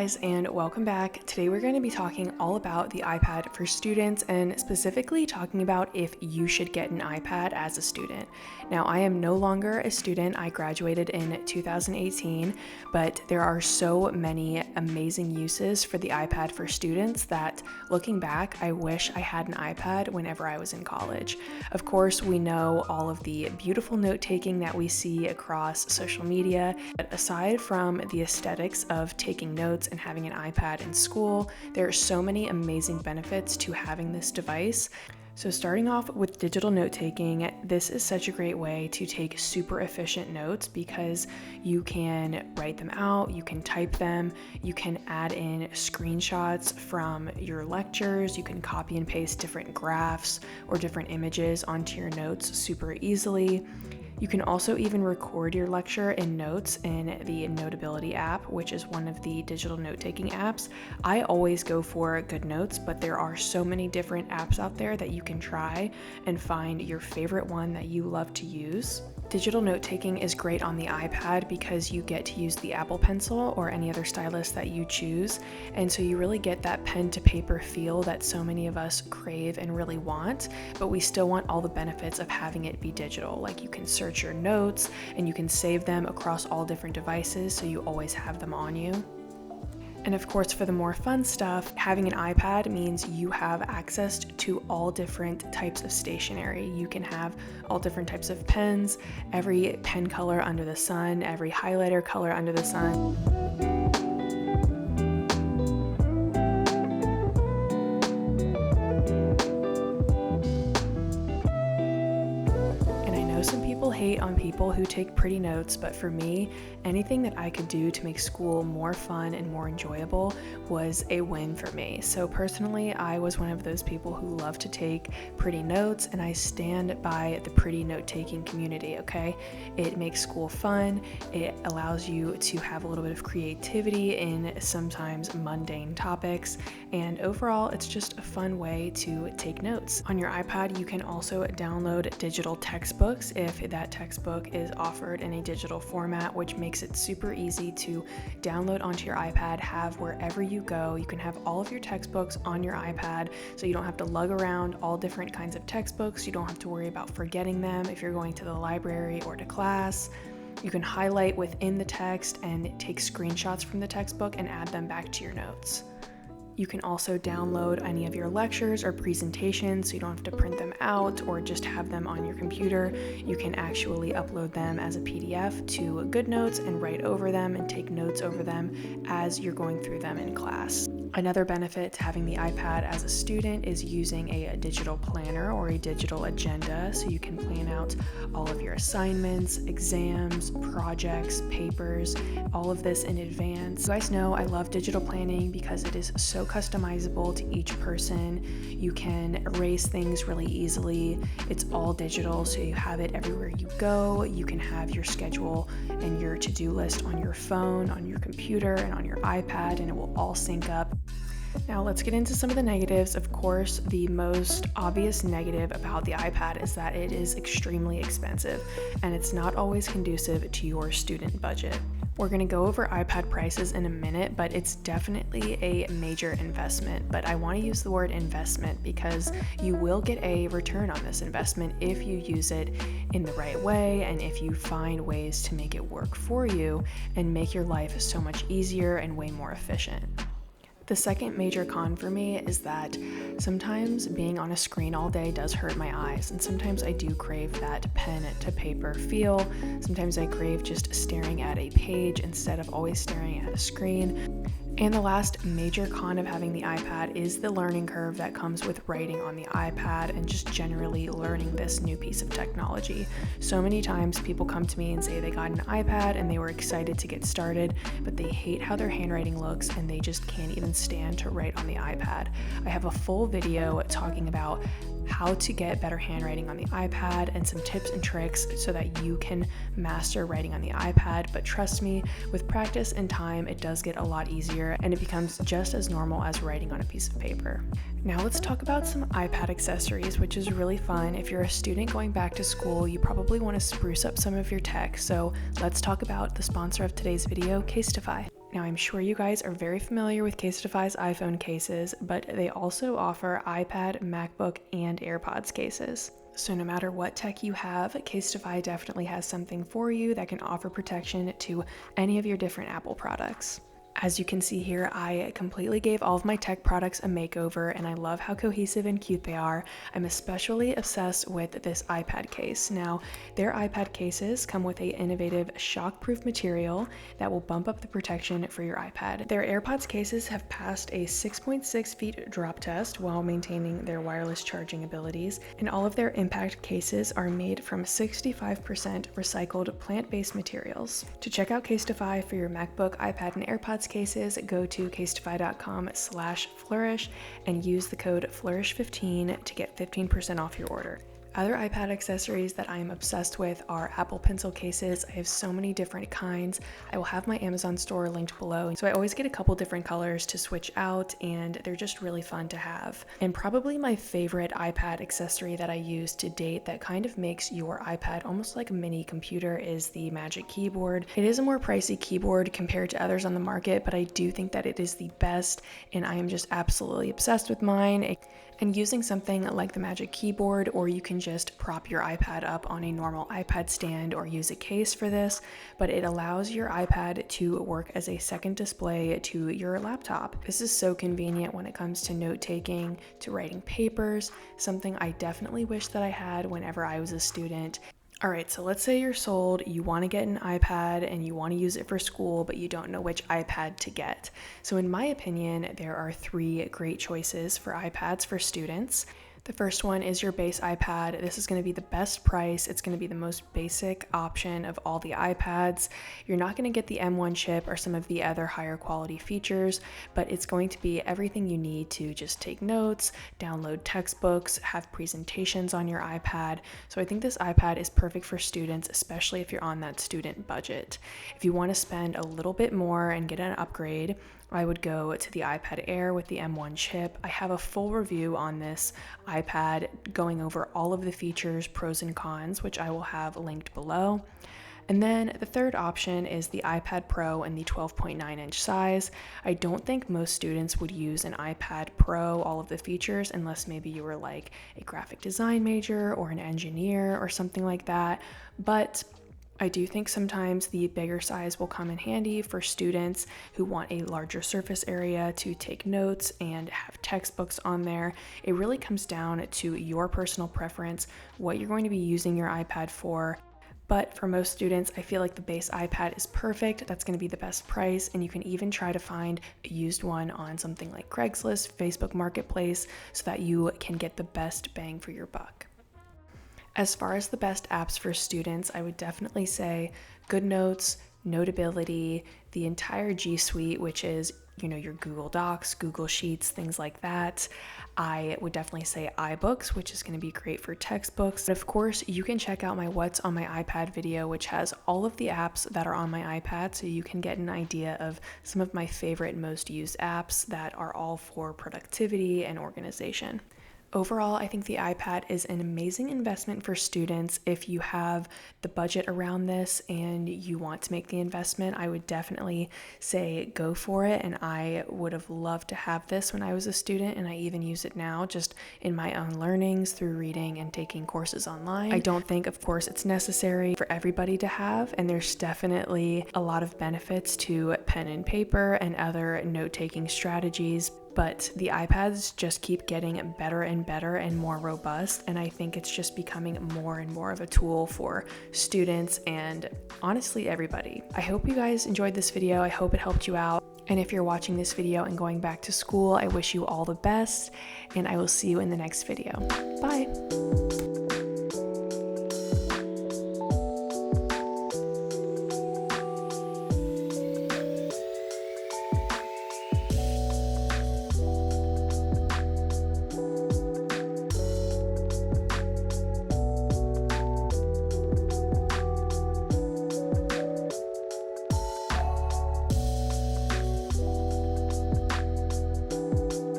guys, and welcome back. Today we're going to be talking all about the iPad for students and specifically talking about if you should get an iPad as a student. Now, I am no longer a student. I graduated in 2018, but there are so many amazing uses for the iPad for students that, looking back, I wish I had an iPad whenever I was in college. Of course, we know all of the beautiful note-taking that we see across social media, but aside from the aesthetics of taking notes and having an iPad in school, there are so many amazing benefits to having this device. So starting off with digital note-taking, this is such a great way to take super efficient notes because you can write them out, you can type them, you can add in screenshots from your lectures, you can copy and paste different graphs or different images onto your notes super easily. You can also even record your lecture in notes in the Notability app, which is one of the digital note-taking apps. I always go for GoodNotes, but there are so many different apps out there that you can try and find your favorite one that you love to use. Digital note-taking is great on the iPad because you get to use the Apple Pencil or any other stylus that you choose, and so you really get that pen to paper feel that so many of us crave and really want, but we still want all the benefits of having it be digital. Like, you can search your notes and you can save them across all different devices, so you always have them on you. And of course, for the more fun stuff, having an iPad means you have access to all different types of stationery. You can have all different types of pens, every pen color under the sun, every highlighter color under the sun. Some people hate on people who take pretty notes, but for me, anything that I could do to make school more fun and more enjoyable was a win for me. So personally, I was one of those people who love to take pretty notes, and I stand by the pretty note-taking community, okay? It makes school fun, it allows you to have a little bit of creativity in sometimes mundane topics, and overall, it's just a fun way to take notes. On your iPad, you can also download digital textbooks if that textbook is offered in a digital format, which makes it super easy to download onto your iPad, have wherever you go. You can have all of your textbooks on your iPad, so you don't have to lug around all different kinds of textbooks. You don't have to worry about forgetting them if you're going to the library or to class. You can highlight within the text and take screenshots from the textbook and add them back to your notes. You can also download any of your lectures or presentations, so you don't have to print them out or just have them on your computer. You can actually upload them as a PDF to GoodNotes and write over them and take notes over them as you're going through them in class. Another benefit to having the iPad as a student is using a digital planner or a digital agenda, so you can plan out all of your assignments, exams, projects, papers, all of this in advance. You guys know I love digital planning because it is so customizable to each person. You can erase things really easily. It's all digital, so you have it everywhere you go. You can have your schedule and your to-do list on your phone, on your computer, and on your iPad, and it will all sync up. Now let's get into some of the negatives. Of course, the most obvious negative about the iPad is that it is extremely expensive, and it's not always conducive to your student budget. We're going to go over iPad prices in a minute, but it's definitely a major investment. But I want to use the word investment because you will get a return on this investment if you use it in the right way and if you find ways to make it work for you and make your life so much easier and way more efficient. The second major con for me is that sometimes being on a screen all day does hurt my eyes, and sometimes I do crave that pen to paper feel. Sometimes I crave just staring at a page instead of always staring at a screen. And the last major con of having the iPad is the learning curve that comes with writing on the iPad and just generally learning this new piece of technology. So many times people come to me and say they got an iPad and they were excited to get started, but they hate how their handwriting looks and they just can't even stand to write on the iPad. I have a full video talking about how to get better handwriting on the iPad and some tips and tricks so that you can master writing on the iPad. But trust me, with practice and time, it does get a lot easier and it becomes just as normal as writing on a piece of paper. Now let's talk about some iPad accessories, which is really fun. If you're a student going back to school, you probably want to spruce up some of your tech. So let's talk about the sponsor of today's video, CASETiFY. Now, I'm sure you guys are very familiar with CASETiFY's iPhone cases, but they also offer iPad, MacBook, and AirPods cases. So no matter what tech you have, CASETiFY definitely has something for you that can offer protection to any of your different Apple products. As you can see here, I completely gave all of my tech products a makeover, and I love how cohesive and cute they are. I'm especially obsessed with this iPad case. Now, their iPad cases come with an innovative shock-proof material that will bump up the protection for your iPad. Their AirPods cases have passed a 6.6 feet drop test while maintaining their wireless charging abilities, and all of their impact cases are made from 65% recycled plant-based materials. To check out CASETiFY for your MacBook, iPad, and AirPods cases, go to casetify.com/flourish and use the code flourish15 to get 15% off your order. Other iPad accessories that I am obsessed with are Apple Pencil cases. I have so many different kinds. I will have my Amazon store linked below. So I always get a couple different colors to switch out, and they're just really fun to have. And probably my favorite iPad accessory that I use to date that kind of makes your iPad almost like a mini computer is the Magic Keyboard. It is a more pricey keyboard compared to others on the market, but I do think that it is the best, and I am just absolutely obsessed with mine. And using something like the Magic Keyboard, or you can just prop your iPad up on a normal iPad stand or use a case for this, but it allows your iPad to work as a second display to your laptop. This is so convenient when it comes to note-taking, to writing papers, something I definitely wish that I had whenever I was a student. All right, so let's say you're sold, you want to get an iPad and you want to use it for school, but you don't know which iPad to get. So in my opinion, there are 3 great choices for iPads for students. The first one is your base iPad. This is going to be the best price. It's going to be the most basic option of all the iPads. You're not going to get the M1 chip or some of the other higher quality features, but it's going to be everything you need to just take notes, download textbooks, have presentations on your iPad. So I think this iPad is perfect for students, especially if you're on that student budget. If you want to spend a little bit more and get an upgrade, I would go to the iPad Air with the M1 chip. I have a full review on this iPad going over all of the features, pros and cons, which I will have linked below. And then the third option is the iPad Pro in the 12.9 inch size. I don't think most students would use an iPad Pro, all of the features, unless maybe you were like a graphic design major or an engineer or something like that. But I do think sometimes the bigger size will come in handy for students who want a larger surface area to take notes and have textbooks on there. It really comes down to your personal preference, what you're going to be using your iPad for. But for most students, I feel like the base iPad is perfect. That's going to be the best price, and you can even try to find a used one on something like Craigslist, Facebook Marketplace, so that you can get the best bang for your buck. As far as the best apps for students, I would definitely say GoodNotes, Notability, the entire G Suite, which is, your Google Docs, Google Sheets, things like that. I would definitely say iBooks, which is going to be great for textbooks. But of course, you can check out my What's on My iPad video, which has all of the apps that are on my iPad, so you can get an idea of some of my favorite, most used apps that are all for productivity and organization. Overall, I think the iPad is an amazing investment for students. If you have the budget around this and you want to make the investment, I would definitely say go for it. And I would have loved to have this when I was a student, and I even use it now just in my own learnings through reading and taking courses online. I don't think, of course, it's necessary for everybody to have, and there's definitely a lot of benefits to pen and paper and other note-taking strategies. But the iPads just keep getting better and better and more robust, and I think it's just becoming more and more of a tool for students and honestly everybody. I hope you guys enjoyed this video. I hope it helped you out. And if you're watching this video and going back to school, I wish you all the best, and I will see you in the next video. Bye!